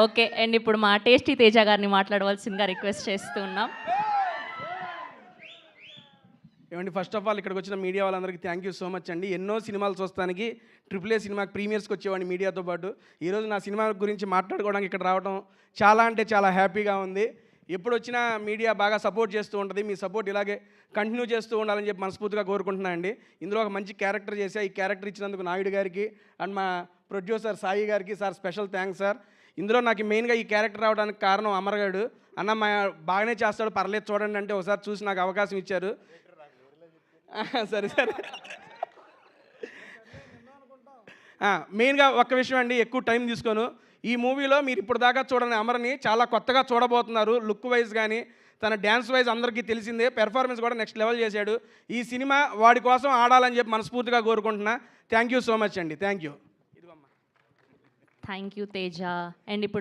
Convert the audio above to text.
Okay. And ఇప్పుడు మా tasty Teja గారిని మాట్లాడవలసిందిగా రిక్వెస్ట్ చేస్తూ ఉన్నాం. ఏమండి, ఫస్ట్ ఆఫ్ ఆల్ ఇక్కడికి వచ్చిన మీడియా వాళ్ళందరికీ థ్యాంక్ యూ సో మచ్ అండి. ఎన్నో సినిమాలు చూస్తానికి AAA సినిమాకి ప్రీమియర్స్కి వచ్చేవాడిని మీడియాతో పాటు. ఈరోజు నా సినిమా గురించి మాట్లాడుకోవడానికి ఇక్కడ రావడం చాలా అంటే చాలా హ్యాపీగా ఉంది. ఎప్పుడు వచ్చినా మీడియా బాగా సపోర్ట్ చేస్తూ ఉంటుంది. మీ సపోర్ట్ ఇలాగే కంటిన్యూ చేస్తూ ఉండాలని చెప్పి మనస్ఫూర్తిగా కోరుకుంటున్నాను అండి. ఇందులో ఒక మంచి క్యారెక్టర్ చేశా. ఈ క్యారెక్టర్ ఇచ్చినందుకు నాయుడు గారికి అండ్ మా ప్రొడ్యూసర్ సాయి గారికి సార్ స్పెషల్ థ్యాంక్స్ సార్. ఇందులో నాకు మెయిన్గా ఈ క్యారెక్టర్ రావడానికి కారణం అమరగాడు అన్న. బాగానే చేస్తాడు, పర్లేదు చూడండి అంటే ఒకసారి చూసి నాకు అవకాశం ఇచ్చారు. సరే సరే. మెయిన్గా ఒక్క విషయం అండి, ఎక్కువ టైం తీసుకోను. ఈ మూవీలో మీరు ఇప్పుడు దాకా చూడని అమర్ని చాలా కొత్తగా చూడబోతున్నారు. లుక్ వైజ్ కానీ తన డ్యాన్స్ వైజ్ అందరికీ తెలిసిందే. పెర్ఫార్మెన్స్ కూడా నెక్స్ట్ లెవెల్ చేశాడు. ఈ సినిమా వాడి కోసం ఆడాలని చెప్పి మనస్ఫూర్తిగా కోరుకుంటున్నా. థ్యాంక్ యూ సో మచ్ అండి. Thank you. Thank you Teja. And ఇప్పుడు